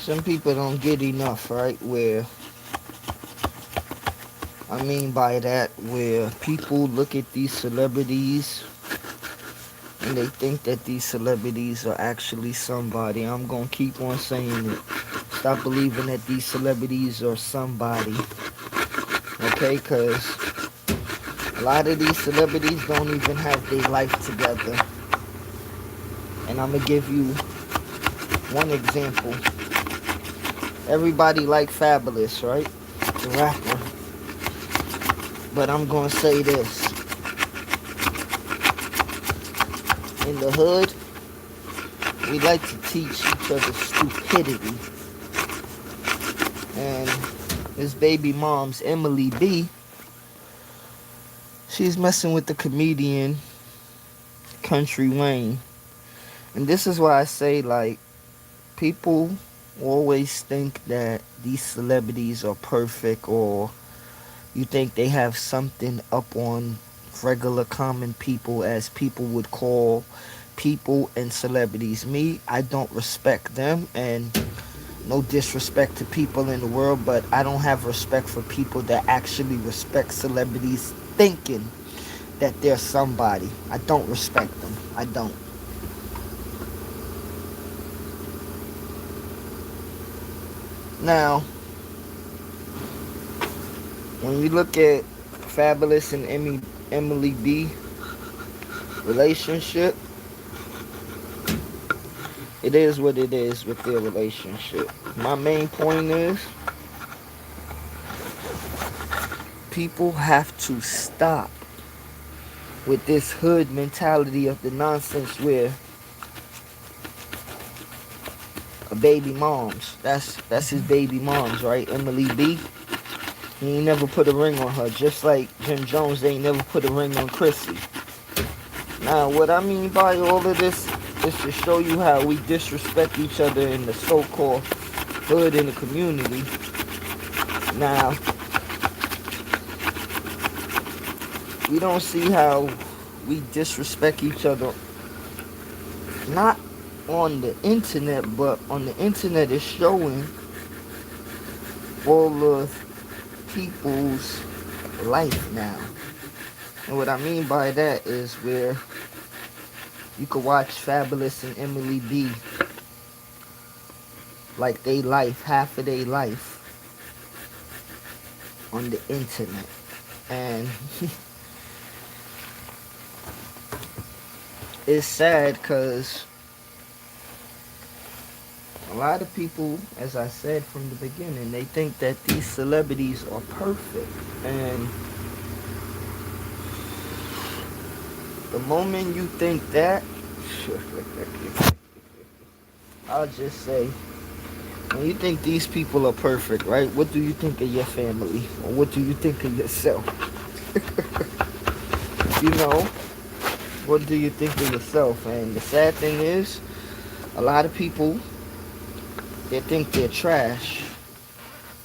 some people don't get enough, right? Where, I mean by that, where people look at these celebrities and they think that these celebrities are actually somebody. I'm gonna keep on saying it. Stop believing that these celebrities are somebody, okay? Because a lot of these celebrities don't even have their life together. And I'm gonna give you one example. Everybody like Fabulous, right? The rapper. But I'm gonna say this. In the hood, we like to teach each other stupidity. And his baby mom's Emily B, she's messing with the comedian Country Wayne. And this is why I say, like, people always think that these celebrities are perfect, or you think they have something up on regular common people, as people would call people and celebrities. Me, I don't respect them, and no disrespect to people in the world, but I don't have respect for people that actually respect celebrities thinking that they're somebody. I don't respect them. I don't. Now, when we look at Fabulous and Emily B relationship, it is what it is with their relationship. My main point is, people have to stop with this hood mentality of the nonsense where a baby moms, that's his baby moms, right? Emily B, he ain't never put a ring on her, just like Jim Jones ain't never put a ring on Chrissy. Now, what I mean by all of this is to show you how we disrespect each other in the so-called hood in the community. Now, we don't see how we disrespect each other, not on the internet, but on the internet is showing all of people's life now. And what I mean by that is where you could watch Fabulous and Emily B, like they life, half of their life on the internet. And it's sad because a lot of people, as I said from the beginning, they think that these celebrities are perfect. And the moment you think that, I'll just say, when you think these people are perfect, right? What do you think of your family? Or what do you think of yourself? You know, what do you think of yourself? And the sad thing is, a lot of people, they think they're trash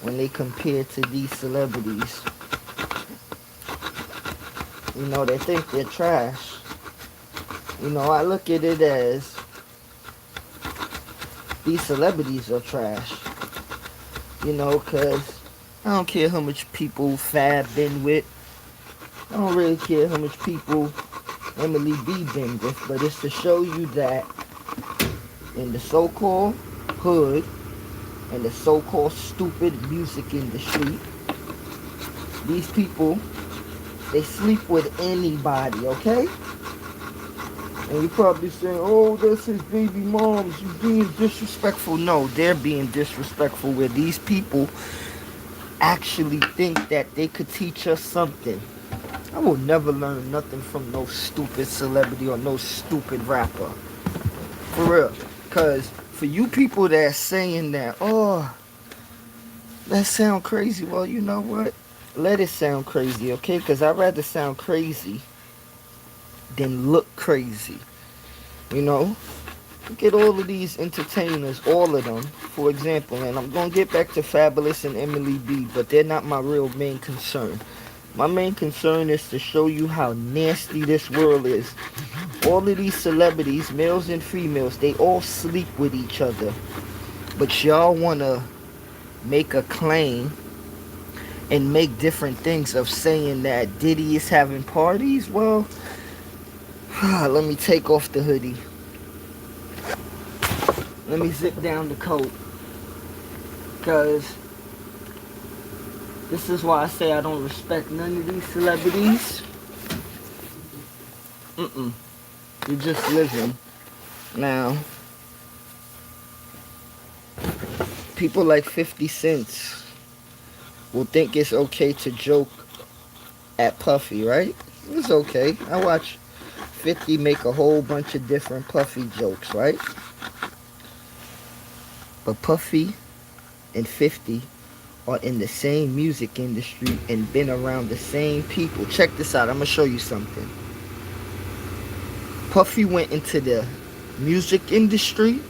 when they compare to these celebrities. You know, they think they're trash. You know, I look at it as these celebrities are trash. You know, because I don't care how much people Fab been with. I don't really care how much people Emily B been with. But it's to show you that in the so-called hood and the so-called stupid music industry, these people, they sleep with anybody, okay? And you're probably saying, oh, that's his baby moms, you being disrespectful. No, they're being disrespectful, where these people actually think that they could teach us something. I will never learn nothing from no stupid celebrity or no stupid rapper. For real. Because for you people that's saying that, oh, that sound crazy. Well, you know what? Let it sound crazy, okay? Because I'd rather sound crazy than look crazy. You know? Look at all of these entertainers, all of them, for example. And I'm going to get back to Fabulous and Emily B, but they're not my real main concern. My main concern is to show you how nasty this world is. All of these celebrities, males and females, they all sleep with each other. But y'all want to make a claim and make different things of saying that Diddy is having parties. Well, let me take off the hoodie. Let me zip down the coat. Because this is why I say I don't respect none of these celebrities. You're just living. Now, people like 50 Cent will think it's okay to joke at Puffy, right? It's okay. I watch 50 make a whole bunch of different Puffy jokes, right? But Puffy and 50 are in the same music industry and been around the same people. Check this out. I'm going to show you something. Puffy went into the music industry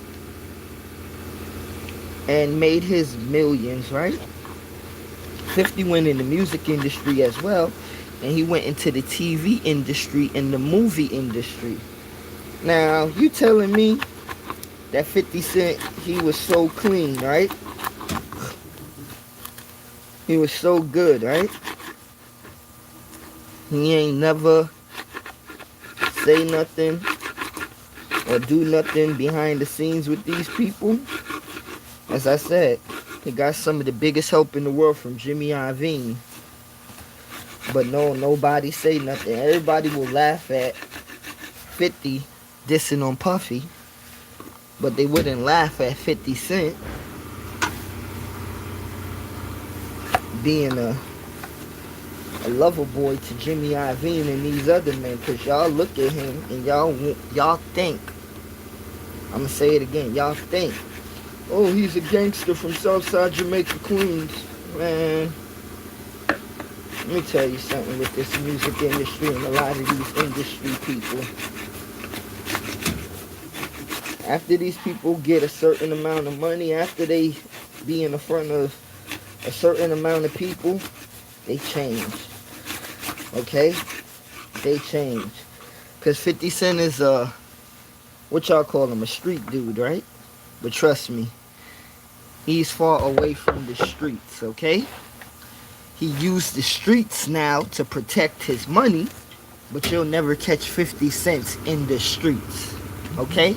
and made his millions, right? 50 went in the music industry as well, and he went into the TV industry and the movie industry. Now, you telling me that 50 Cent, he was so clean, right? He was so good, right? He ain't never say nothing or do nothing behind the scenes with these people. As I said, he got some of the biggest help in the world from Jimmy Iovine. But no, nobody say nothing. Everybody will laugh at 50 dissing on Puffy, but they wouldn't laugh at 50 Cent being a lover boy to Jimmy Iovine and these other men. Because y'all look at him and y'all think, I'm going to say it again, y'all think, oh, he's a gangster from Southside Jamaica, Queens. Man, let me tell you something with this music industry and a lot of these industry people. After these people get a certain amount of money, after they be in the front of a certain amount of people, they change. Okay? They change. Because 50 Cent is what y'all call him, a street dude, right? But trust me, he's far away from the streets, okay? He used the streets now to protect his money, but you'll never catch 50 Cent in the streets, okay?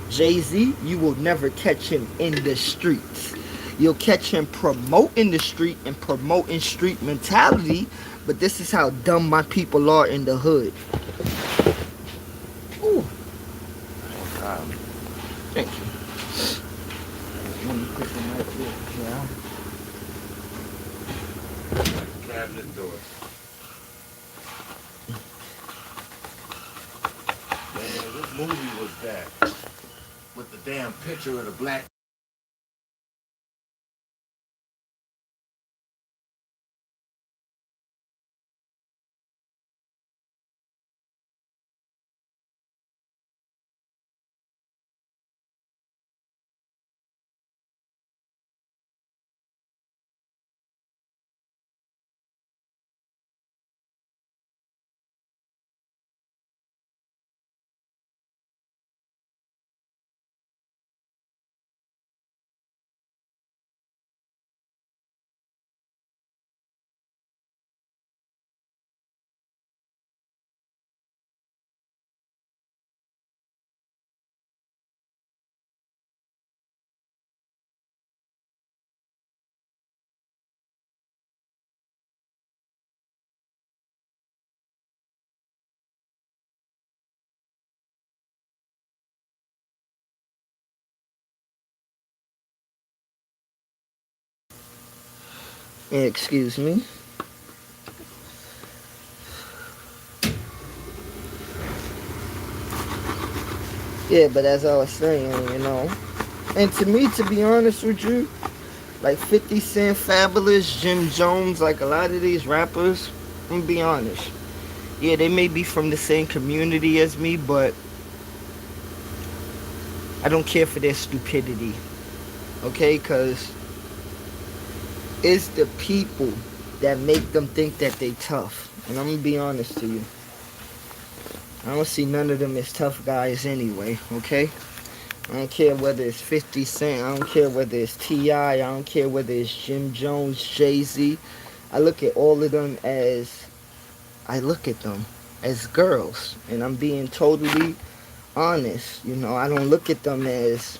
Jay-Z, you will never catch him in the streets. You'll catch him promoting the street and promoting street mentality, but this is how dumb my people are in the hood. Ooh. Thank you. Let me put them right there, yeah. Cabinet door. Man, what movie was that? With the damn picture of the black. Excuse me. Yeah, but as I was saying, you know, and to me, to be honest with you, like 50 Cent, Fabulous, Jim Jones, like a lot of these rappers, I'm gonna be honest. Yeah, they may be from the same community as me, but I don't care for their stupidity. Okay? Because it's the people that make them think that they tough. And I'm going to be honest to you. I don't see none of them as tough guys anyway. Okay? I don't care whether it's 50 Cent. I don't care whether it's T.I. I don't care whether it's Jim Jones, Jay-Z. I look at all of them as girls. And I'm being totally honest. You know, I don't look at them as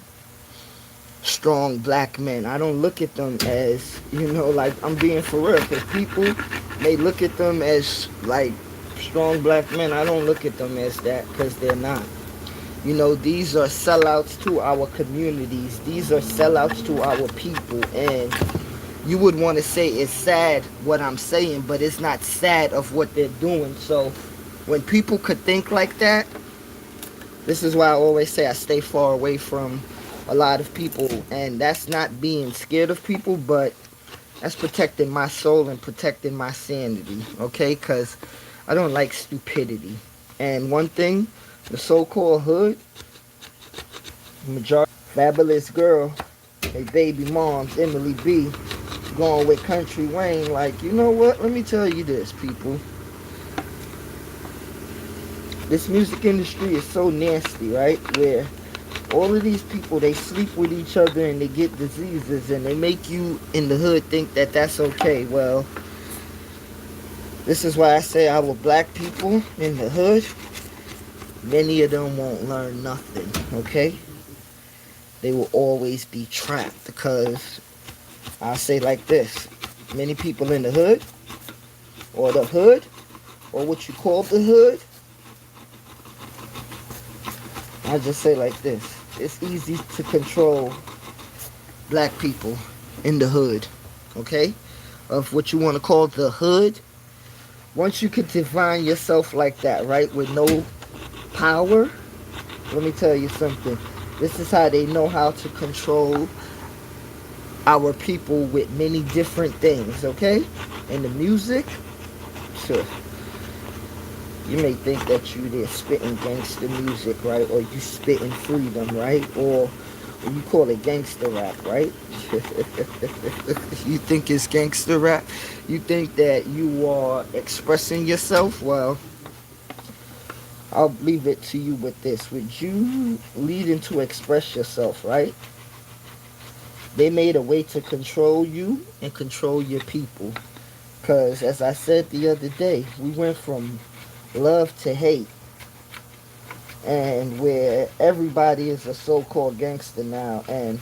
strong black men. I don't look at them as, you know, like, I'm being for real. Because people may look at them as, like, strong black men. I don't look at them as that because they're not. You know, these are sellouts to our communities. These are sellouts to our people. And you would want to say it's sad what I'm saying, but it's not sad of what they're doing. So when people could think like that, this is why I always say I stay far away from a lot of people. And that's not being scared of people, but that's protecting my soul and protecting my sanity, okay? Because I don't like stupidity. And one thing, the so-called hood, majority, Fabulous Girl, a baby moms, Emily B, going with Country Wayne. Like, you know what? Let me tell you this, people. This music industry is so nasty, right? Where all of these people, they sleep with each other and they get diseases and they make you in the hood think that that's okay. Well, this is why I say our black people in the hood, many of them won't learn nothing, okay? They will always be trapped because I'll say like this. Many people in the hood, or what you call the hood, I just say like this. It's easy to control black people in the hood, okay? Of what you want to call the hood. Once you could define yourself like that, right, with no power, let me tell you something. This is how they know how to control our people with many different things, okay? In the music, sure. You may think that you there spitting gangster music, right? Or you spitting freedom, right? Or you call it gangster rap, right? You think it's gangster rap? You think that you are expressing yourself? Well, I'll leave it to you with this. With you leading to express yourself, right? They made a way to control you and control your people. Because, as I said the other day, we went from love to hate. And where everybody is a so-called gangster now. And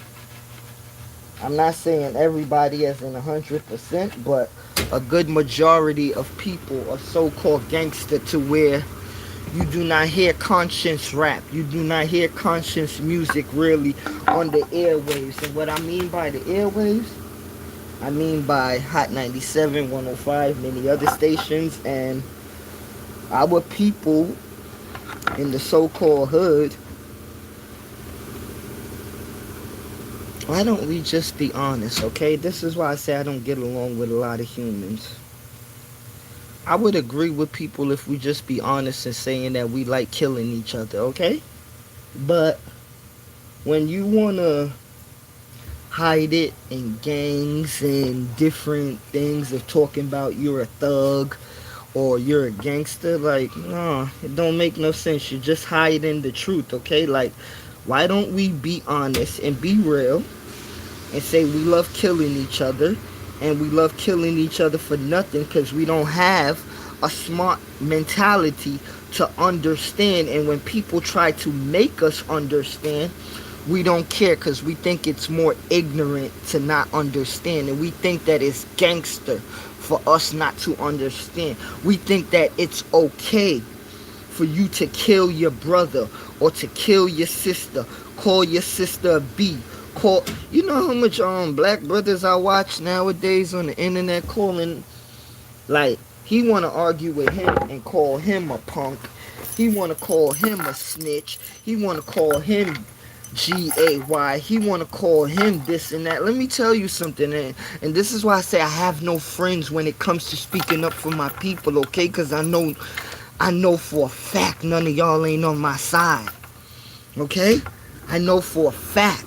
I'm not saying everybody as in 100%, but a good majority of people are so-called gangster to where you do not hear conscious rap. You do not hear conscious music really on the airwaves. And what I mean by the airwaves, I mean by Hot 97, 105, many other stations. And our people in the so-called hood, why don't we just be honest, okay? This is why I say I don't get along with a lot of humans. I would agree with people if we just be honest and saying that we like killing each other, okay? But when you want to hide it in gangs and different things of talking about you're a thug or you're a gangster, like, no, it don't make no sense. You're just hiding the truth, okay? Like, why don't we be honest and be real and say we love killing each other, and we love killing each other for nothing because we don't have a smart mentality to understand. And when people try to make us understand, we don't care because we think it's more ignorant to not understand. And we think that it's gangster for us not to understand. We think that it's okay for you to kill your brother or to kill your sister, call your sister a B. You know how much black brothers I watch nowadays on the internet calling, like, he want to argue with him and call him a punk. He want to call him a snitch. He want to call him GAY. He want to call him this and that. Let me tell you something, and this is why I say I have no friends when it comes to speaking up for my people, okay? Because I know for a fact none of y'all ain't on my side, okay? I know for a fact.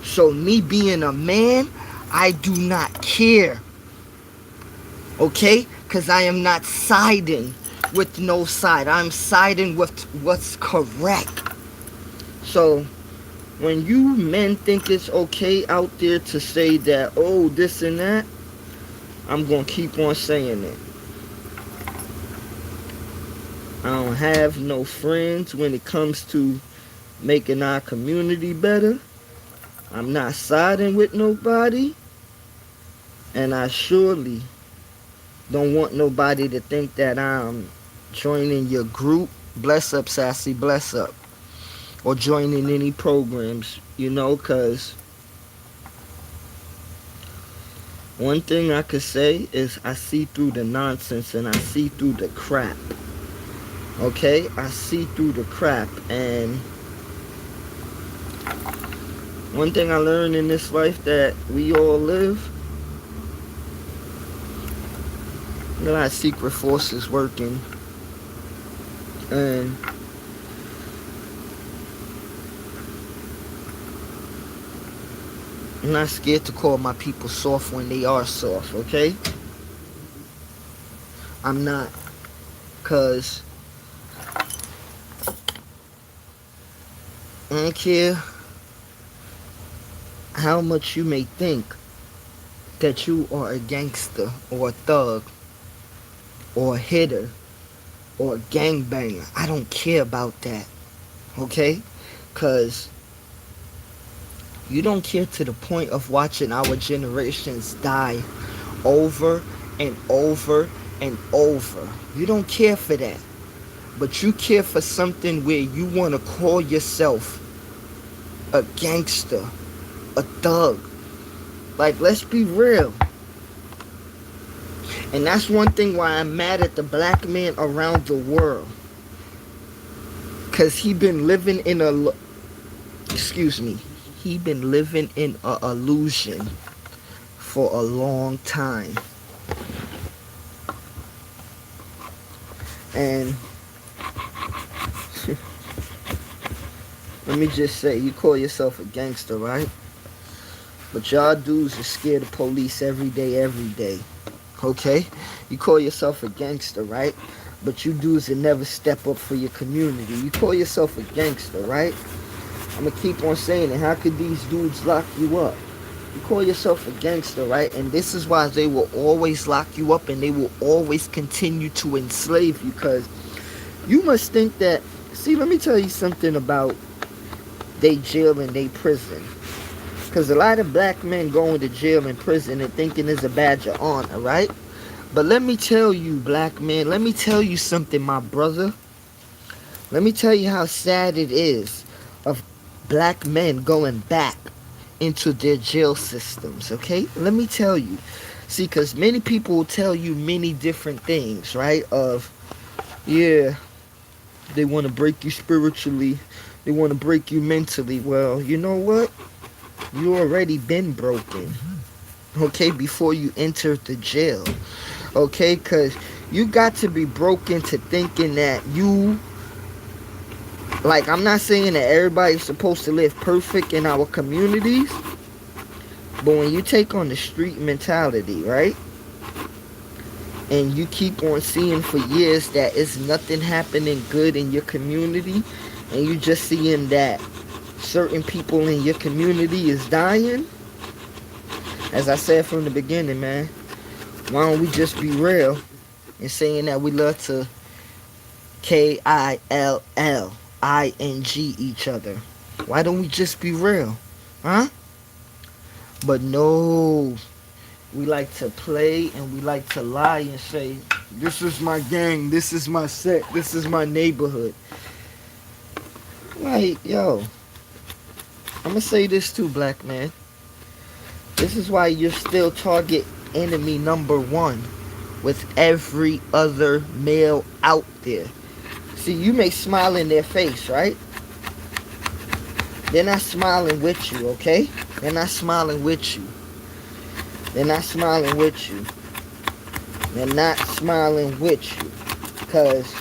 So me being a man, I do not care, okay? Because I am not siding with no side. I'm siding with what's correct. So When you men think it's okay out there to say that, oh, this and that, I'm going to keep on saying it. I don't have no friends when it comes to making our community better. I'm not siding with nobody. And I surely don't want nobody to think that I'm joining your group. Bless up, Sassy, bless up. Or joining any programs, because one thing I could say is I see through the nonsense and I see through the crap. Okay? I see through the crap. And one thing I learned in this life that we all live, a lot of secret forces working. And I'm not scared to call my people soft when they are soft, okay? I'm not. Because I don't care how much you may think that you are a gangster or a thug or a hitter or a gangbanger. I don't care about that, okay? Because you don't care to the point of watching our generations die over and over and over. You don't care for that. But you care for something where you want to call yourself a gangster, a thug. Like, let's be real. And that's one thing why I'm mad at the black man around the world. Because he been living in he been living in a illusion for a long time. And let me just say, you call yourself a gangster, right? But y'all dudes are scared of police every day. Okay? You call yourself a gangster, right? But you dudes that never step up for your community. You call yourself a gangster, right? I'm gonna keep on saying it. How could these dudes lock you up? You call yourself a gangster, right? And this is why they will always lock you up and they will always continue to enslave you. Because you must think that... See, let me tell you something about they jail and they prison. Because a lot of black men going to jail and prison and thinking it's a badge of honor, right? But let me tell you, black man, let me tell you something, my brother. Let me tell you how sad it is of black men going back into their jail systems, okay? Let me tell you. See, because many people will tell you many different things, right? Of, yeah, they want to break you spiritually. They want to break you mentally. Well, you know what? You already been broken, okay, before you entered the jail, okay? Because you got to be broken to thinking that you... Like, I'm not saying that everybody's supposed to live perfect in our communities, but when you take on the street mentality, right? And you keep on seeing for years that it's nothing happening good in your community, and you just seeing that certain people in your community is dying, as I said from the beginning, man, why don't we just be real and saying that we love to KILLING each other? Why don't we just be real? Huh? But no, we like to play and we like to lie and say, this is my gang, this is my set, this is my neighborhood. Like, yo, I'm gonna say this too, black man. This is why you're still target enemy number one with every other male out there. See, you may smile in their face, right? They're not smiling with you, okay? They're not smiling with you. They're not smiling with you. They're not smiling with you. Because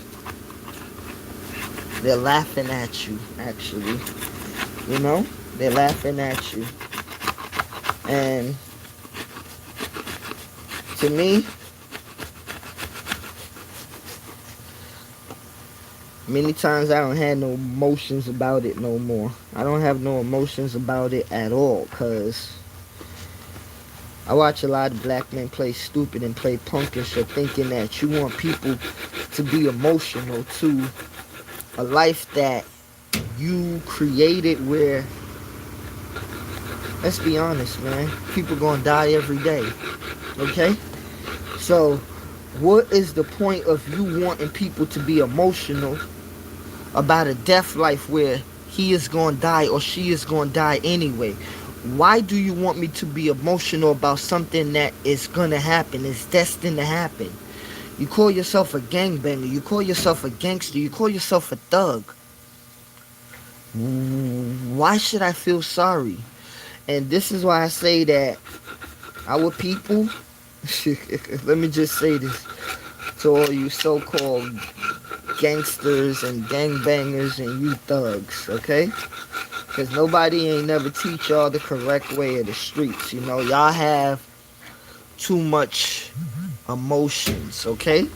they're laughing at you, actually. You know? They're laughing at you. And to me, Many times I don't have no emotions about it no more. I don't have no emotions about it at all, cause I watch a lot of black men play stupid and play punkish, or thinking that you want people to be emotional to a life that you created where, let's be honest, man, people gonna die every day. Okay? So what is the point of you wanting people to be emotional about a death life where he is gonna die or she is gonna die anyway? Why do you want me to be emotional about something that is gonna happen, is destined to happen? You call yourself a gangbanger, you call yourself a gangster, you call yourself a thug. Why should I feel sorry? And this is why I say that our people, let me just say this to all you so-called gangsters and gangbangers and you thugs, okay? Because nobody ain't never teach y'all the correct way of the streets. You know, y'all have too much emotions, okay?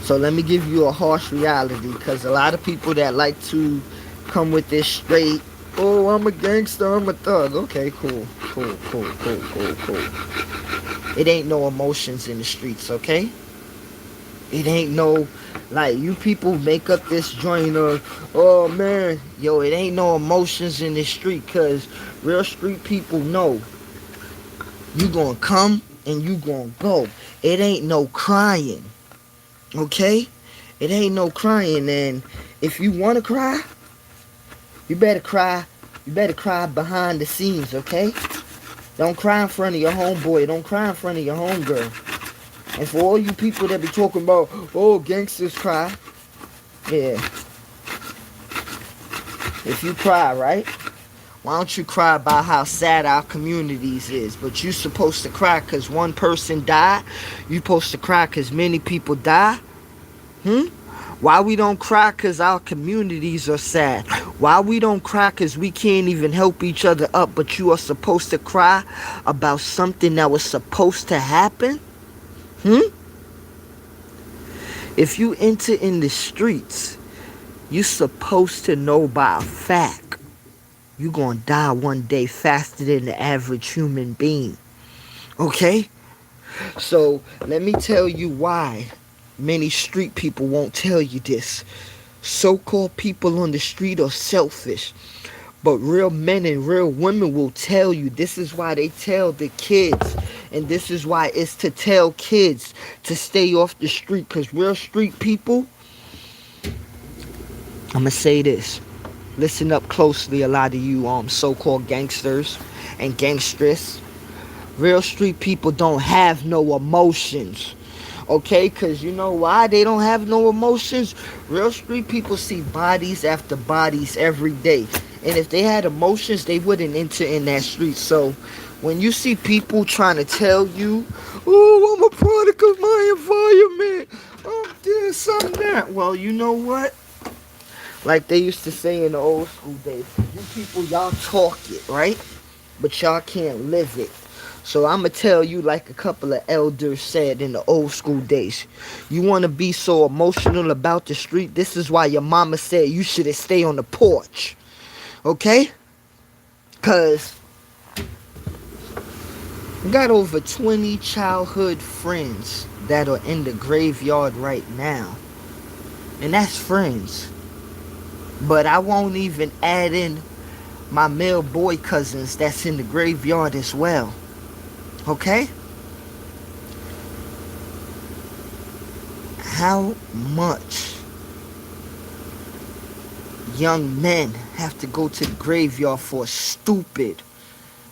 So let me give you a harsh reality, because a lot of people that like to come with this straight, oh, I'm a gangster, I'm a thug. Okay, cool. It ain't no emotions in the streets, okay? It ain't no, like, you people make up this joint of, oh man, yo, it ain't no emotions in the street, because real street people know you gonna come and you gonna go. It ain't no crying, okay? It ain't no crying. And if you wanna cry, you better cry. You better cry behind the scenes, okay? Don't cry in front of your homeboy. Don't cry in front of your homegirl. And for all you people that be talking about, oh, gangsters cry. Yeah. If you cry, right? Why don't you cry about how sad our communities is? But you supposed to cry because one person died? You supposed to cry because many people die? Why we don't cry because our communities are sad? Why we don't cry because we can't even help each other up, but you are supposed to cry about something that was supposed to happen? If you enter in the streets, you supposed to know by a fact you gonna die one day faster than the average human being. Okay? So let me tell you why many street people won't tell you this. So-called people on the street are selfish, but real men and real women will tell you. This is why they tell the kids, and this is why it's to tell kids to stay off the street, because real street people, I'm gonna say this, listen up closely, a lot of you so-called gangsters and gangsters. Real street people don't have no emotions. Okay, because you know why they don't have no emotions? Real street people see bodies after bodies every day. And if they had emotions, they wouldn't enter in that street. So when you see people trying to tell you, oh, I'm a product of my environment, I'm this, I'm that. Well, you know what? Like they used to say in the old school days, you people, y'all talk it, right? But y'all can't live it. So I'm going to tell you like a couple of elders said in the old school days. You want to be so emotional about the street? This is why your mama said you should stay on the porch. Okay? Because I got over 20 childhood friends that are in the graveyard right now. And that's friends. But I won't even add in my male boy cousins that's in the graveyard as well. Okay? How much young men have to go to the graveyard for stupid?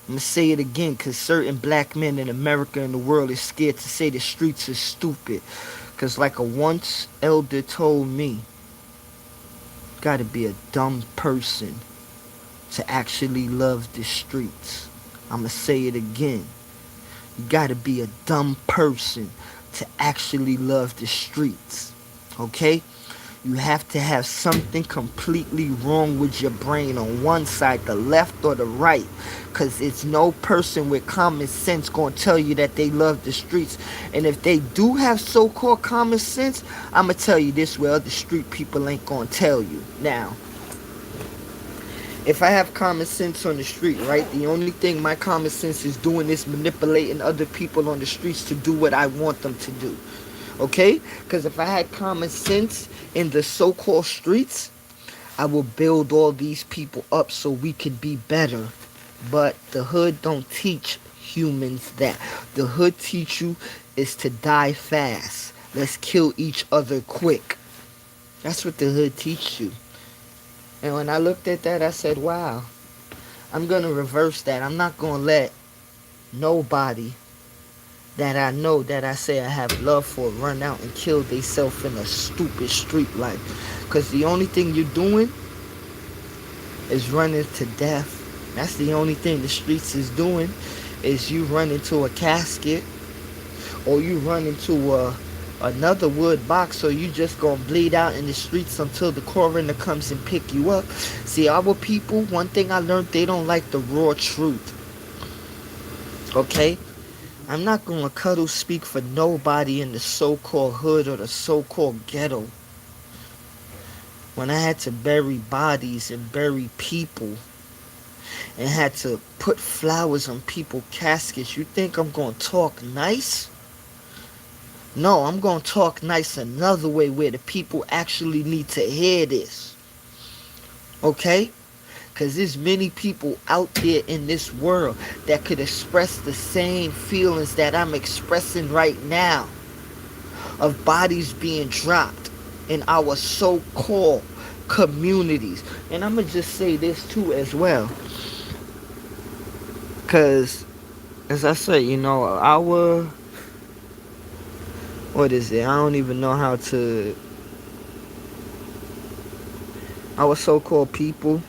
I'm going to say it again, because certain black men in America and the world is scared to say the streets is stupid. Because like a once elder told me, gotta be a dumb person to actually love the streets. I'm going to say it again. You gotta be a dumb person to actually love the streets. Okay? You have to have something completely wrong with your brain on one side, the left or the right. Because it's no person with common sense going to tell you that they love the streets. And if they do have so-called common sense, I'm going to tell you this way, other street people ain't going to tell you. Now, if I have common sense on the street, right, the only thing my common sense is doing is manipulating other people on the streets to do what I want them to do. Okay? Because if I had common sense in the so-called streets, I will build all these people up so we could be better. But the hood don't teach humans that. The hood teach you is to die fast. Let's kill each other quick. That's what the hood teach you. And when I looked at that, I said, wow, I'm going to reverse that. I'm not going to let nobody that I know that I say I have love for run out and kill themselves in a stupid street life. Because the only thing you're doing is running to death. That's the only thing the streets is doing, is you run into a casket or you run into another wood box, or you just gonna bleed out in the streets until the coroner comes and pick you up. See, our people, one thing I learned, they don't like the raw truth. Okay? I'm not gonna cuddle speak for nobody in the so-called hood or the so-called ghetto. When I had to bury bodies and bury people and had to put flowers on people's caskets, you think I'm gonna talk nice? No, I'm going to talk nice another way where the people actually need to hear this. Okay? Because there's many people out there in this world that could express the same feelings that I'm expressing right now. Of bodies being dropped in our so-called communities. And I'm going to just say this too as well. Because, as I said, you know, what is it? I don't even know how to. Our so-called people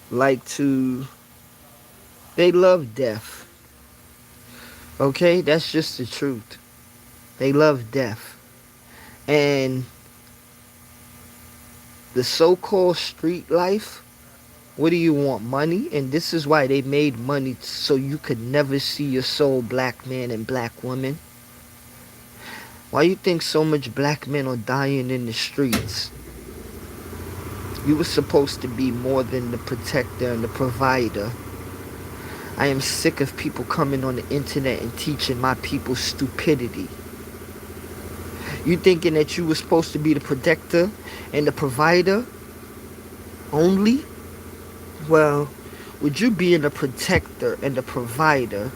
like to. They love death. Okay? That's just the truth. They love death. And the so-called street life, what do you want? Money? And this is why they made money, so you could never see your soul, black man and black woman. Why you think so much black men are dying in the streets? You were supposed to be more than the protector and the provider. I am sick of people coming on the internet and teaching my people stupidity. You thinking that you were supposed to be the protector and the provider only? Well, with you being the protector and the provider,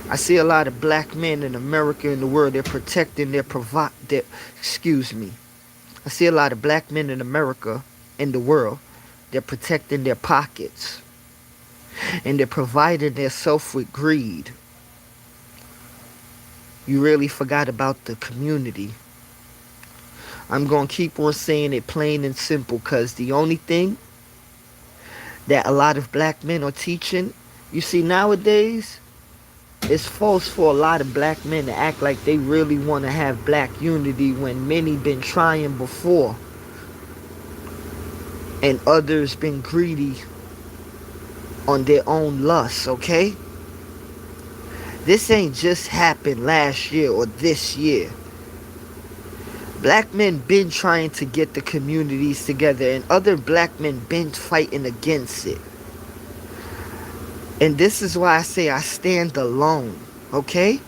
I see a lot of black men in America and the world, they're protecting I see a lot of black men in America and the world, they're protecting their pockets. And they're providing themselves with greed. You really forgot about the community. I'm going to keep on saying it plain and simple, because the only thing that a lot of black men are teaching, you see nowadays, it's false for a lot of black men to act like they really want to have black unity when many been trying before. And others been greedy on their own lusts, okay? This ain't just happened last year or this year. Black men been trying to get the communities together, and other black men been fighting against it. And this is why I say I stand alone, okay?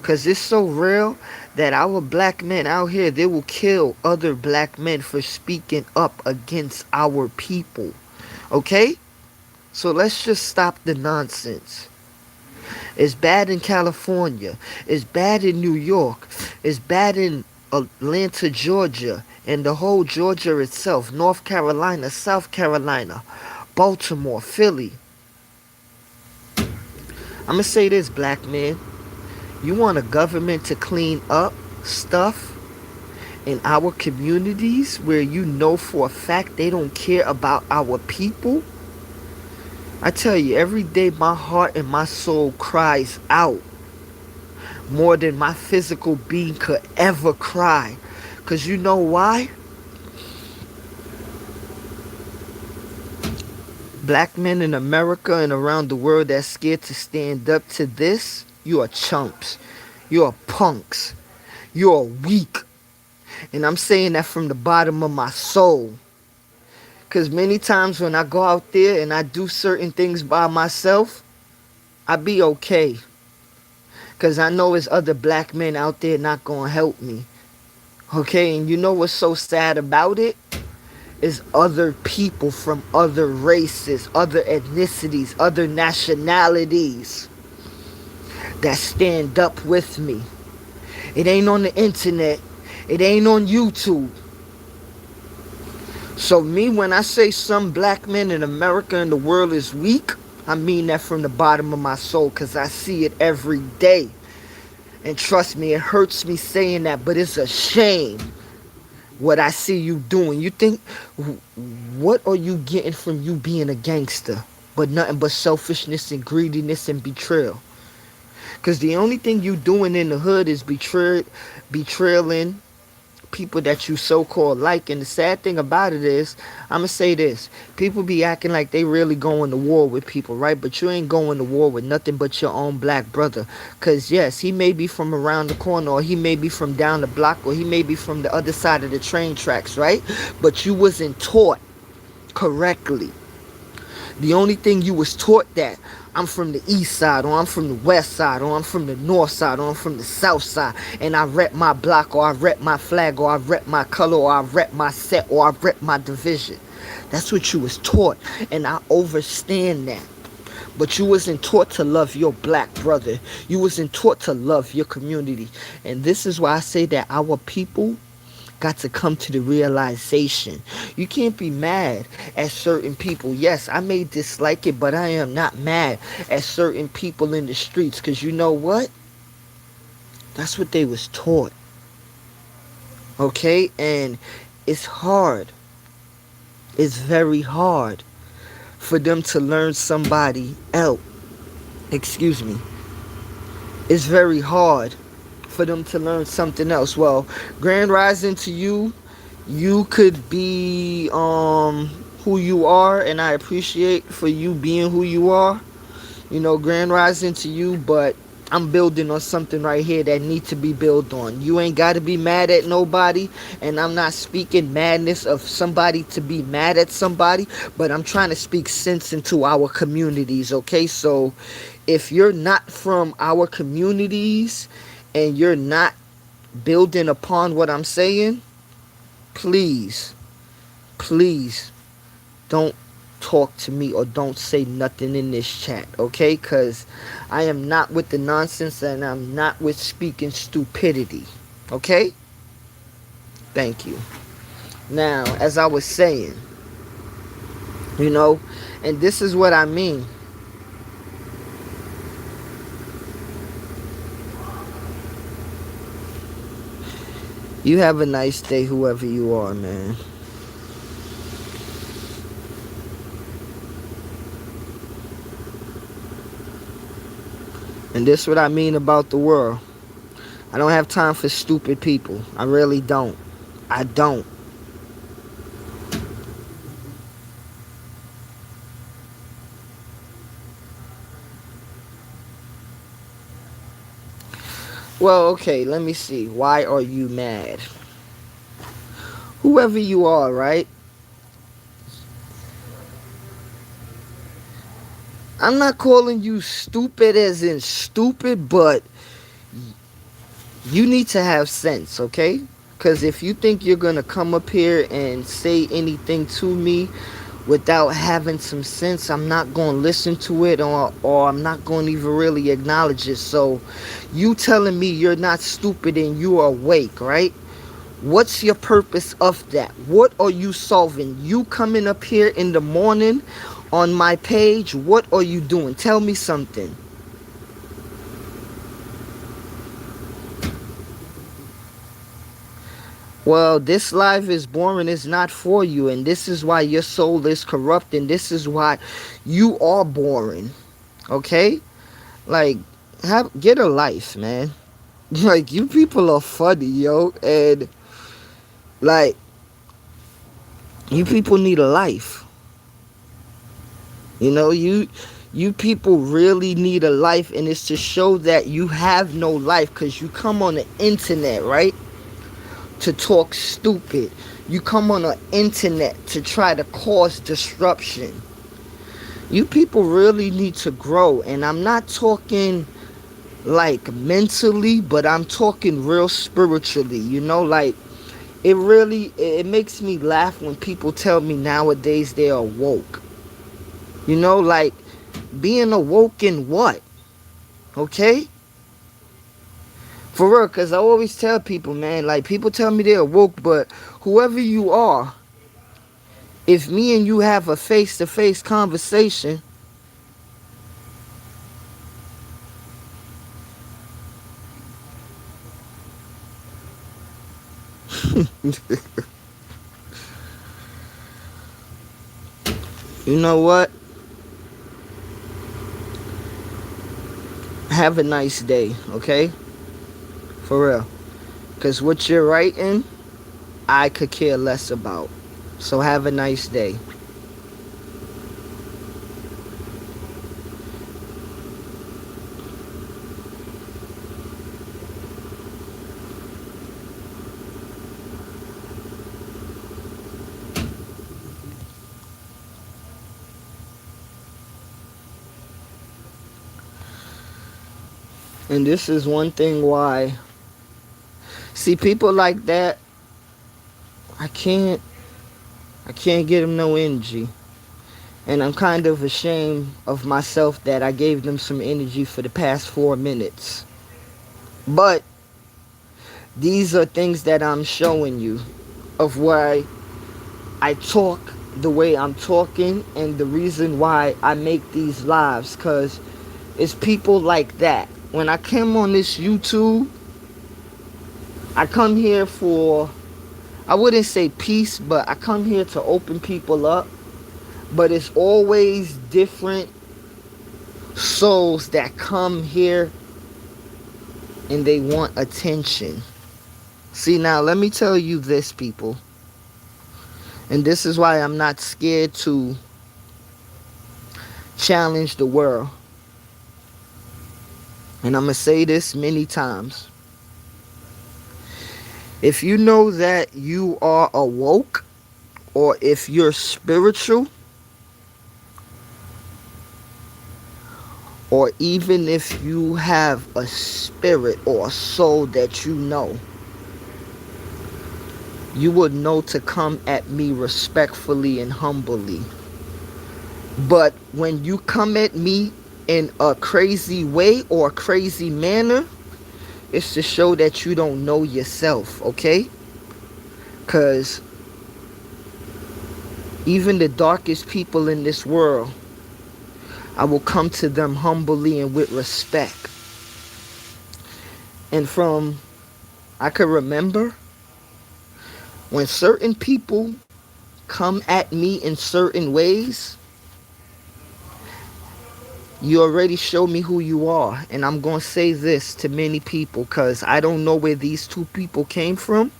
Because it's so real that our black men out here, they will kill other black men for speaking up against our people, okay? So let's just stop the nonsense. It's bad in California. It's bad in New York. It's bad in Atlanta, Georgia, and the whole Georgia itself, North Carolina, South Carolina, Baltimore, Philly. I'm going to say this, black man. You want a government to clean up stuff in our communities where you know for a fact they don't care about our people? I tell you, every day my heart and my soul cries out more than my physical being could ever cry. Because you know why? Black men in America and around the world that's scared to stand up to this, you are chumps. You are punks. You are weak. And I'm saying that from the bottom of my soul. Because many times when I go out there and I do certain things by myself, I be okay. Because I know there's other black men out there not going to help me. Okay, and you know what's so sad about it? Is other people from other races, other ethnicities, other nationalities that stand up with me. It ain't on the internet. It ain't on YouTube. So me, when I say some black men in America and the world is weak, I mean that from the bottom of my soul, because I see it every day. And trust me, it hurts me saying that, but it's a shame what I see you doing. You think, what are you getting from you being a gangster? But nothing but selfishness and greediness and betrayal. Because the only thing you doing in the hood is betraying people that you so-called like. And the sad thing about it is, I'm going to say this. People be acting like they really going to war with people, right? But you ain't going to war with nothing but your own black brother. Because, yes, he may be from around the corner, or he may be from down the block, or he may be from the other side of the train tracks, right? But you wasn't taught correctly. The only thing you was taught that I'm from the east side, or I'm from the west side, or I'm from the north side, or I'm from the south side, and I rep my block, or I rep my flag, or I rep my color, or I rep my set, or I rep my division. That's what you was taught, and I understand that. But you wasn't taught to love your black brother. You wasn't taught to love your community. And this is why I say that our people got to come to the realization. You can't be mad at certain people. Yes, I may dislike it, but I am not mad at certain people in the streets, because you know what? That's what they was taught. Okay? And it's hard. It's very hard for them to learn somebody else. Excuse me. It's very hard for them to learn something else. Well, grand rising to you. You could be who you are, and I appreciate for you being who you are. You know, grand rising to you, but I'm building on something right here that needs to be built on. You ain't got to be mad at nobody, and I'm not speaking madness of somebody to be mad at somebody, but I'm trying to speak sense into our communities, okay? So if you're not from our communities and you're not building upon what I'm saying, please, please don't talk to me or don't say nothing in this chat, okay? Because I am not with the nonsense, and I'm not with speaking stupidity, okay? Thank you. Now, as I was saying, you know, and this is what I mean. You have a nice day, whoever you are, man. And this is what I mean about the world. I don't have time for stupid people. I really don't. I don't. Well, okay, let me see. Why are you mad? Whoever you are, right? I'm not calling you stupid as in stupid, but you need to have sense, okay? Because if you think you're going to come up here and say anything to me without having some sense, I'm not going to listen to it, or I'm not going to even really acknowledge it. So you telling me you're not stupid and you are awake, right? What's your purpose of that? What are you solving? You coming up here in the morning on my page, what are you doing? Tell me something. Well, this life is boring. It's not for you, and this is why your soul is corrupt, and this is why you are boring. Okay? Like, get a life, man. Like, you people are funny, yo. And, like, you people need a life. You know, you people really need a life, and it's to show that you have no life, because you come on the internet, right, to talk stupid. You come on the internet to try to cause disruption. You people really need to grow, and I'm not talking like mentally, but I'm talking real spiritually. You know, like, it makes me laugh when people tell me nowadays they are woke. You know, like, being awoke in what? Okay? For real, because I always tell people, man, like, people tell me they're woke, but whoever you are, if me and you have a face-to-face conversation, you know what? Have a nice day, okay? For real. Because what you're writing, I could care less about. So have a nice day. And this is one thing why, see, people like that, I can't get them no energy. And I'm kind of ashamed of myself that I gave them some energy for the past 4 minutes. But these are things that I'm showing you of why I talk the way I'm talking, and the reason why I make these lives, because it's people like that. When I came on this YouTube, I come here for, I wouldn't say peace, but I come here to open people up. But it's always different souls that come here and they want attention. See, now let me tell you this, people. And this is why I'm not scared to challenge the world. And I'm going to say this many times. If you know that you are awoke, or if you're spiritual, or even if you have a spirit or a soul that you know, you would know to come at me respectfully and humbly. But when you come at me in a crazy way or a crazy manner, it's to show that you don't know yourself, okay? Because even the darkest people in this world, I will come to them humbly and with respect. And I can remember when certain people come at me in certain ways, you already show me who you are. And I'm going to say this to many people, because I don't know where these two people came from.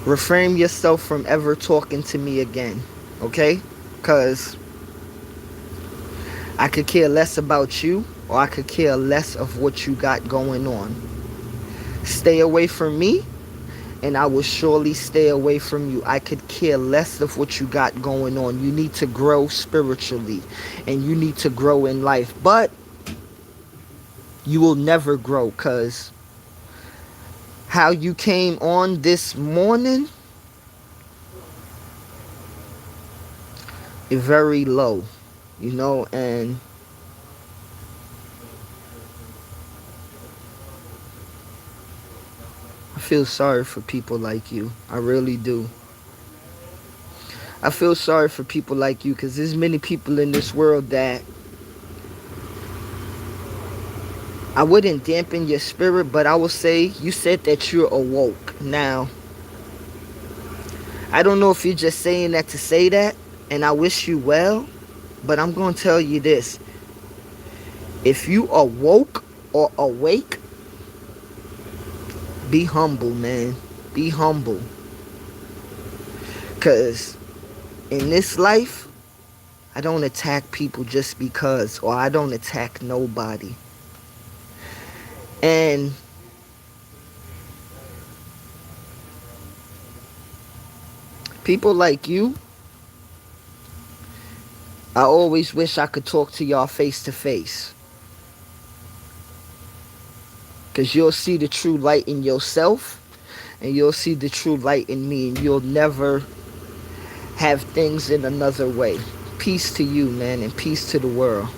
Refrain yourself from ever talking to me again, okay? Because I could care less about you, or I could care less of what you got going on. Stay away from me, and I will surely stay away from you. I could care less of what you got going on. You need to grow spiritually, and you need to grow in life. But you will never grow, because how you came on this morning is very low, you know, and I feel sorry for people like you. I really do. I feel sorry for people like you, because there's many people in this world that I wouldn't dampen your spirit, but I will say, you said that you're awoke. Now, I don't know if you're just saying that to say that, and I wish you well, but I'm going to tell you this. If you are woke or awake, be humble, man. Be humble. Because in this life, I don't attack people just because, or I don't attack nobody. And people like you, I always wish I could talk to y'all face to face. Because you'll see the true light in yourself, and you'll see the true light in me, and you'll never have things in another way. Peace to you, man, and peace to the world.